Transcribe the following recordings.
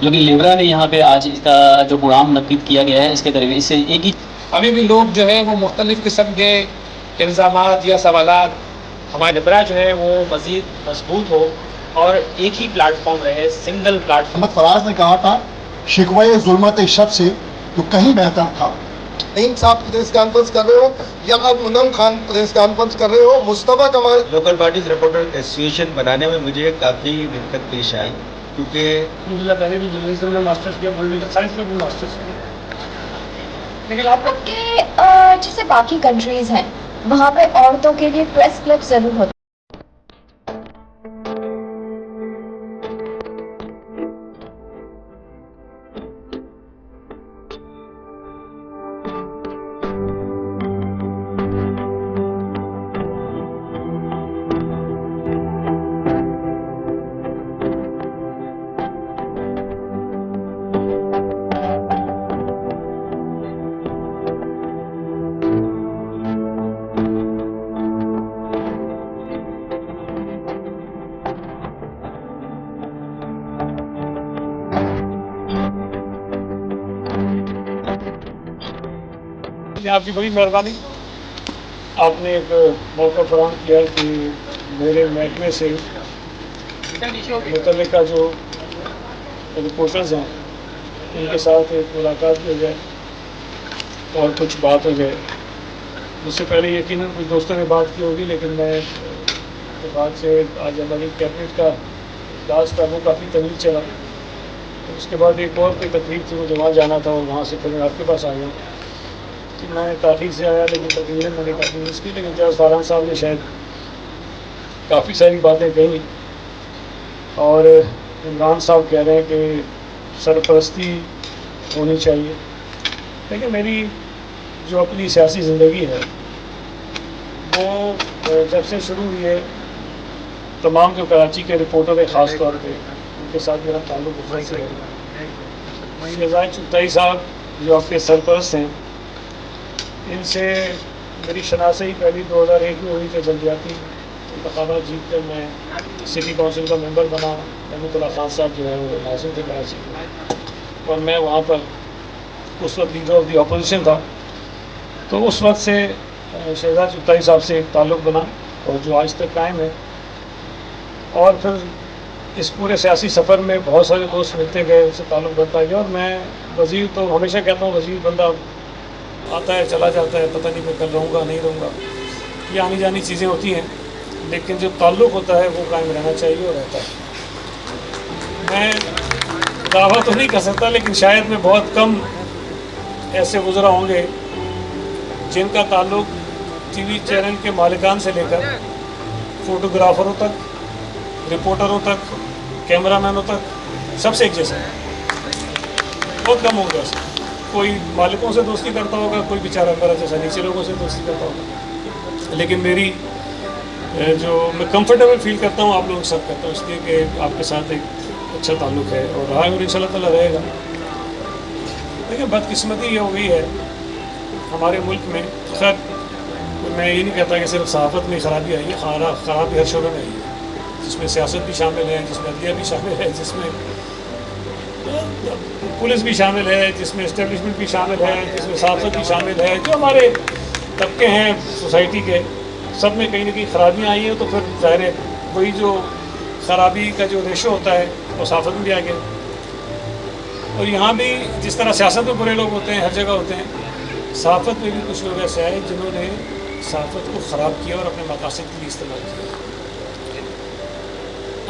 جو کہ لیبرا نے یہاں پہ آج اس کا جو پروگرام منعقد کیا گیا ہے اس کے ذریعے اس سے ایک ہی ابھی بھی لوگ جو ہے وہ مختلف قسم کے الزامات یا سوالات ہمارا لیبرا جو ہے وہ مزید مضبوط ہو اور ایک ہی پلیٹ فارم رہے، سنگل پلیٹ فارم۔ محمد فراز نے کہا تھا شکوہ ظلمت شب سے تو کہیں بہتر تھا۔ نعیم صاحب پریس کانفرنس کر رہے ہو یا اب منم خان پریس کانفرنس کر رہے ہو، مصطفیٰ کمال لوکل باڈیز رپورٹر ایسوسیشن بنانے میں مجھے کافی دقت پیش آئی، کیونکہ پہلے بھی جرنلزم میں ماسٹرز کیا، پولیٹیکل سائنس میں بھی ماسٹرز کیا، لیکن آپ کہ جیسے باقی کنٹریز ہیں وہاں پہ عورتوں کے لیے پریس کلب ضرور ہوتا ہے۔ آپ کی بڑی مہربانی، آپ نے ایک موقع فراہم کیا کہ میرے محکمے سے متعلقہ جو رپورٹرز ہیں ان کے ساتھ ایک ملاقات ہو جائے اور کچھ بات ہو جائے۔ اس سے پہلے یقیناً کچھ دوستوں نے بات کی ہوگی، لیکن میں بعد سے آج ہماری کیبنٹ کا اجلاس تھا وہ کافی طویل چلا، اس کے بعد ایک اور کوئی تقریب تھی، مجھے وہاں جانا تھا اور وہاں سے پھر میں آپ کے پاس آ گیا کہ میں تاخیر سے آیا، لیکن تقریباً میں نے کافی مس کی، لیکن جب فاران صاحب نے شاید کافی ساری باتیں کہیں اور عمران صاحب کہہ رہے ہیں کہ سرپرستی ہونی چاہیے، لیکن میری جو اپنی سیاسی زندگی ہے وہ جب سے شروع ہوئی ہے، تمام جو کراچی کے رپورٹر ہیں خاص طور پہ ان کے ساتھ میرا تعلق افراد سے ہے۔ شہزاد چغتائی صاحب جو آپ کے سرپرست ہیں، ان سے میری شناسی پہلی 2001 میں ہوئی تھی، جلدیاتی انتخابات جیت کر میں سٹی کونسل کا ممبر بنا۔ محمود اللہ خان صاحب جو ہے وہ ناظم تھے کراچی کے، اور میں وہاں پر اس وقت لیڈر آف دی اپوزیشن تھا، تو اس وقت سے شہزاد چغتائی صاحب سے ایک تعلق بنا اور جو آج تک قائم ہے۔ اور پھر اس پورے سیاسی سفر میں بہت سارے دوست ملتے گئے، اس سے تعلق بڑھتا گیا، اور میں وزیر تو ہمیشہ کہتا ہوں وزیر بندہ آتا ہے چلا جاتا ہے، پتہ نہیں میں کل رہوں گا نہیں رہوں گا، یہ آنی جانی چیزیں ہوتی ہیں، لیکن جو تعلق ہوتا ہے وہ قائم رہنا چاہیے اور رہتا ہے۔ میں دعویٰ تو نہیں کر سکتا، لیکن شاید میں بہت کم ایسے وزراء ہوں گے جن کا تعلق ٹی وی چینل کے مالکان سے لے کر فوٹوگرافروں تک، رپورٹروں تک، کیمرہ مینوں تک سب سے ایک جیسا ہے۔ بہت کم ہوگا، کوئی مالکوں سے دوستی کرتا ہوگا، کوئی بیچارہ میرا جیسا نیچے لوگوں سے دوستی کرتا ہوگا، لیکن میری جو میں کمفرٹیبل فیل کرتا ہوں آپ لوگوں کے ساتھ کرتا ہوں، اس لیے کہ آپ کے ساتھ ایک اچھا تعلق ہے اور رہا ہے اور انشاء اللہ تعالیٰ رہے گا۔ لیکن بدقسمتی یہ ہو گئی ہے ہمارے ملک میں، خیر میں یہ نہیں کہتا کہ صرف صحافت میں خرابی آئی ہے، خرابی ہر شعبے میں آئی ہے، جس میں سیاست بھی شامل ہے، جس میں عدلیہ بھی شامل ہے، جس میں پولیس بھی شامل ہے، جس میں اسٹیبلشمنٹ بھی شامل ہے، جس میں صحافت بھی شامل ہے، جو ہمارے طبقے ہیں سوسائٹی کے، سب میں کہیں نہ کہیں خرابیاں آئی ہیں، تو پھر ظاہر ہے وہی جو خرابی کا جو ریشو ہوتا ہے وہ صحافت میں بھی آ گیا۔ اور یہاں بھی جس طرح سیاست میں برے لوگ ہوتے ہیں، ہر جگہ ہوتے ہیں، صحافت میں بھی کچھ لوگ ایسے آئے جنہوں نے صحافت کو خراب کیا اور اپنے مقاصد کے لیے استعمال کیا۔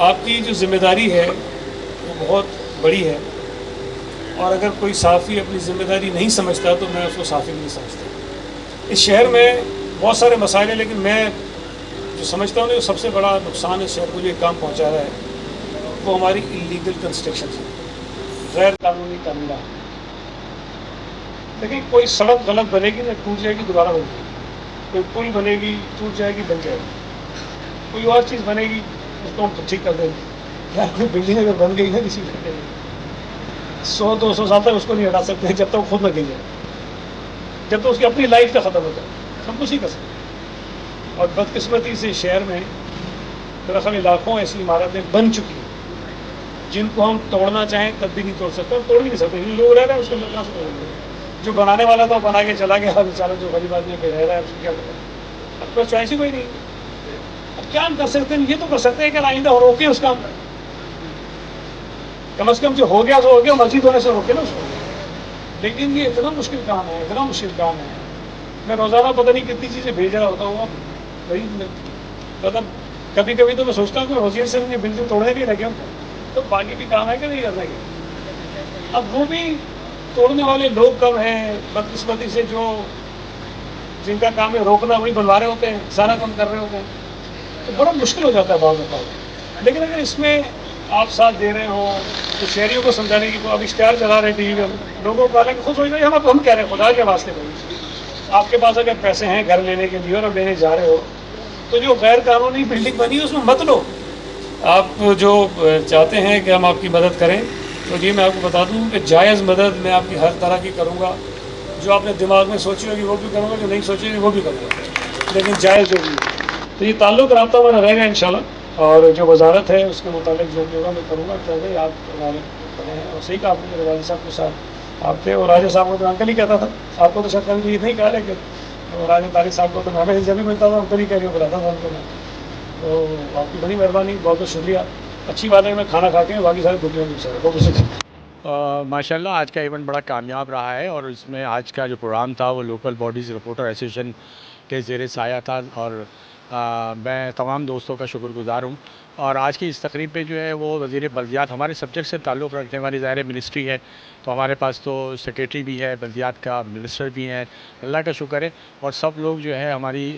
آپ کی جو ذمہ داری ہے وہ بہت بڑی ہے، اور اگر کوئی صحافی اپنی ذمہ داری نہیں سمجھتا تو میں اس کو صحافی نہیں سمجھتا۔ اس شہر میں بہت سارے مسائل ہیں، لیکن میں جو سمجھتا ہوں کہ سب سے بڑا نقصان اس شہر کو جو کام پہنچا رہا ہے وہ ہماری انلیگل کنسٹرکشن ہے، غیر قانونی تعمیرات۔ دیکھیں کوئی سڑک غلط بنے گی نا، ٹوٹ جائے گی دوبارہ بنے گی، کوئی پل بنے گی ٹوٹ جائے گی بن جائے گی، کوئی اور چیز بنے گی اس کو ہم ٹھیک کر دیں گے۔ یار کوئی بلڈنگ اگر بن گئی نا کسی گھنٹے میں 100-200 سال تک اس کو نہیں ہٹا سکتے جب تک وہ خود نہ گر جائے، جب تک اس کی اپنی لائف کا ختم ہو جائے، ہم کچھ نہیں کر سکتے۔ اور بدقسمتی سے شہر میں میرا خیال علاقوں ایسی عمارتیں بن چکی ہیں जिनको हम तोड़ना चाहें तब भी नहीं तोड़ सकते, हम तोड़ भी नहीं सकते, लोग रह रहे हैं उसके अंदर कहाँ से तोड़ेंगे? जो बनाने वाला था बना के चला गया, बेचारा जो गरीब आदमी पे रह रहा है उसको क्या पता? अब तो चॉइस ही कोई नहीं। अब क्या हम कर सकते हैं? ये तो कर सकते हैं कि आइंदा हो रोके उस काम, कम से कम जो हो गया तो हो गया, मर्जी होने से रोके ना उसको। लेकिन ये इतना मुश्किल काम है, इतना मुश्किल काम है। मैं रोज़ाना पता नहीं कितनी चीज़ें भेज रहा होता हूँ, वही मतलब कभी कभी तो मैं सोचता हूँ कि रोजियर से मुझे बिल्डिंग तोड़ने भी लगे तो बाकी भी काम है कि नहीं करना है। अब वो भी तोड़ने वाले लोग कम हैं बदकिस्मती से, जो जिनका काम है रोकना वही बनवा रहे होते हैं, सारा काम कर रहे होते हैं, तो बड़ा मुश्किल हो जाता है बहुत बताओ। लेकिन अगर इसमें आप साथ दे रहे हो तो शहरियों को समझाने की, अब इश्तेहार चला रहे टीवी में, लोगों को हालांकि खुद सोच रहे हम कह रहे हैं खुदा के वास्ते भाई, आपके पास अगर पैसे हैं घर लेने के लिए और लेने जा रहे हो तो जो गैर कानूनी बिल्डिंग बनी है उसमें मत लो। आप जो चाहते हैं कि हम आपकी मदद करें तो ये मैं आपको बता दूं कि जायज़ मदद मैं आपकी हर तरह की करूंगा, जो आपने दिमाग में सोची होगी वो भी करूंगा, जो नहीं सोची होगी वो भी करूंगा, लेकिन जायज़ जो भी है। तो ये ताल्लुक़ रब्ता बना रहेगा इंशाल्लाह, और जो वजारत है उसके मुताबिक जो भी होगा मैं करूँगा। क्योंकि आप हमारे बड़े हैं और सही कहा आपने, मेरे वालिद साहब के साथ आप थे, और राजा साहब को तो अंकल ही कहता था, आपको तो शायद कभी ये नहीं कहा, लेकिन राजा तारिक साहब को तो हमें जब भी मिलता था अंकल ही कह रही बुलाता था उनको मैं। तो आपकी बड़ी मेहरबानी, बहुत बहुत शुक्रिया। अच्छी बात है मैं खाना खा के बाकी सारे दुनिया में बहुत शुक्रिया। माशाल्लाह आज का इवेंट बड़ा कामयाब रहा है, और इसमें आज का जो प्रोग्राम था वो लोकल बॉडीज़ रिपोर्टर एसोसिएशन के ज़ेरे साया था, और मैं तमाम दोस्तों का शुक्रगुज़ार हूँ। और आज की इस तकरीब पे जो है वो वज़ीर बल्दियात, हमारे सब्जेक्ट से ताल्लुक़ रखने वाली ज़ाहिर मिनिस्ट्री है, तो हमारे पास तो सेक्रेटरी भी है, बल्दियात का मिनिस्टर भी है, अल्लाह का शुक्र है। और सब लोग जो है हमारी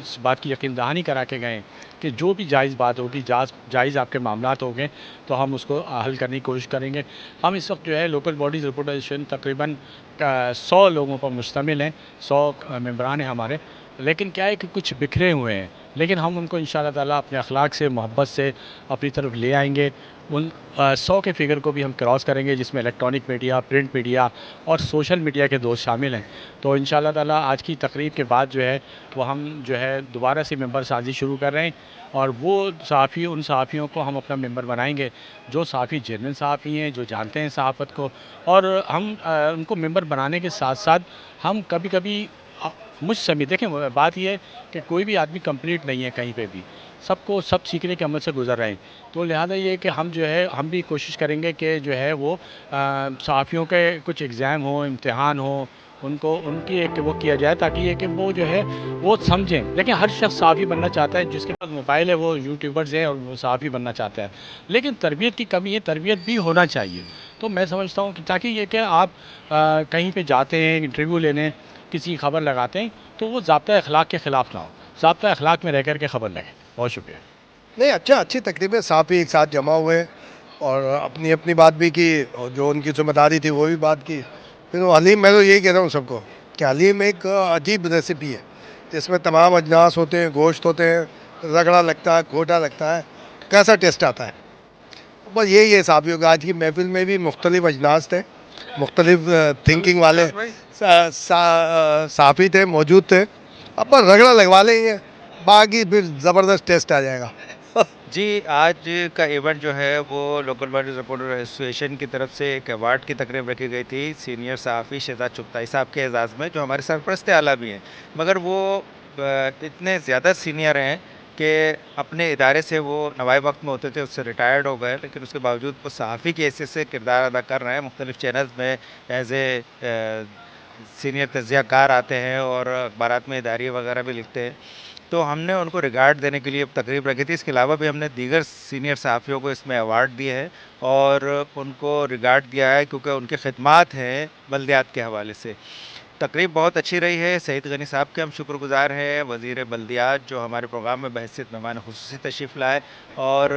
इस बात की यकीन दहानी करा के गए कि जो भी जायज़ बात होगी, जायज़ आपके मामलात होंगे तो हम उसको हल करने की कोशिश करेंगे। हम इस वक्त जो है लोकल बॉडीज़ रिपोर्टर एसोसिएशन तकरीबन 100 लोगों पर मुश्तमिल हैं, 100 मेंबरान हैं हमारे। लेकिन क्या है कि कुछ बिखरे हुए हैं, लेकिन हम उनको इंशाअल्लाह ताला अपने अखलाक से, मोहब्बत से अपनी तरफ ले आएंगे। उन 100 के फिगर को भी हम क्रॉस करेंगे, जिसमें इलेक्ट्रॉनिक मीडिया, प्रिंट मीडिया और सोशल मीडिया के दोस्त शामिल हैं। तो इंशाअल्लाह ताला आज की तकरीब के बाद जो है वो हम जो है दोबारा से मेंबर साजी शुरू कर रहे हैं, और वो सहाफ़ी, उन सहाफ़ियों को हम अपना मेंबर बनाएंगे जो सहाफ़ी जेन्युइन सहाफ़ी हैं, जो जानते हैं सहाफ़त को। और हम उनको मेंबर बनाने के साथ साथ हम कभी कभी मुझ समेत, देखें बात यह है कि कोई भी आदमी कंप्लीट नहीं है कहीं पे भी, सबको सब सीखने के अमल से गुजर रहे हैं। तो लिहाजा ये है कि हम जो है हम भी कोशिश करेंगे कि जो है वो सहाफ़ियों के कुछ एग्ज़ाम हो, इम्तिहान हो, उनको उनकी एक वो किया जाए, ताकि ये कि वो जो है वो समझें। लेकिन हर शख्स सहाफ़ी बनना चाहता है, जिसके पास मोबाइल है वो यूट्यूबर्स हैं और वो सहाफ़ी बनना चाहता है, लेकिन तरबियत की कमी है, तरबियत भी होना चाहिए। तो मैं समझता हूँ कि ताकि ये कि आप कहीं पे जाते हैं इंटरव्यू लेने, किसी की खबर लगाते हैं तो वो ज़ाब्ता अखलाक के ख़िलाफ़ ना हो, ज़ाब्ता अखलाक में रह कर के खबर लगे। बहुत शुक्रिया। नहीं, अच्छा, अच्छी तकरीब है, साफ़ी एक साथ जमा हुए और अपनी अपनी बात भी की, और जो उनकी ज़िम्मेदारी थी वो भी बात की। फिर वो हलीम, मैं तो यही कह रहा हूँ सबको कि हलीम एक अजीब रेसिपी है, जिसमें तमाम अजनास होते हैं, गोश्त होते हैं, रगड़ा लगता है, खोटा लगता है, कैसा टेस्ट आता है। बस यही है साफ़ियों का। आज की महफिल में भी मुख्तलिफ अजनास थे, मुख्तलिफ थिंकिंग वाले साफ़ी थे, मौजूद थे। अब बस रगड़ा लगवा लेंगे, बाकी फिर ज़बरदस्त टेस्ट आ जाएगा। जी, आज का इवेंट जो है वो लोकल बॉडीज़ रिपोर्टर एसोसिएशन की तरफ से एक अवार्ड की तकरीब रखी गई थी सीनियर सहाफ़ी शहजाद चुगताई साहब के एजाज़ में, जो हमारे सरपरस्त आला भी हैं, मगर वो इतने ज़्यादा सीनियर हैं कि अपने इदारे से वो नवाए वक्त में होते थे, उससे रिटायर्ड हो गए, लेकिन उसके बावजूद वो सहाफ़ी की हैसियत से किरदार अदा कर रहे हैं। मुख्तलिफ़ चैनल्स में एज़ ए सीनियर तज़कियाकार आते हैं और अखबारात में इदारिया वगैरह भी लिखते हैं। तो हमने उनको रिगार्ड देने के लिए तकरीब रखी थी। इसके अलावा भी हमने दीगर सीनियर सहाफ़ियों को इसमें अवार्ड दिए हैं और उनको रिगार्ड दिया है, क्योंकि उनके ख़िदमात हैं बल्दियात के हवाले से। तकरीब बहुत अच्छी रही है। सईद गनी साहब के हम शुक्रगुज़ार हैं, वज़ीर बल्दियात, जो हमारे प्रोग्राम में बहैसियत मेहमान ख़ुसूसी तशरीफ़ लाए, और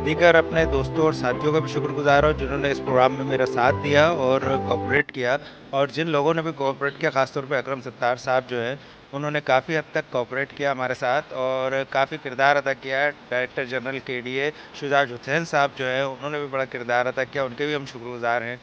दीगर अपने दोस्तों और साथियों का भी शुक्रगुज़ार हूँ जिन्होंने इस प्रोग्राम में मेरा साथ दिया और कोऑपरेट किया। और जिन लोगों ने भी कोऑपरेट किया, ख़ासतौर पे अकरम सत्तार साहब जो हैं, उन्होंने काफ़ी हद तक कोऑपरेट किया हमारे साथ और काफ़ी किरदार अदा किया। Director general KDA Shujaat Hussain साहब जो है, उन्होंने भी बड़ा किरदार अदा किया, उनके भी हम शुक्रगुज़ार हैं।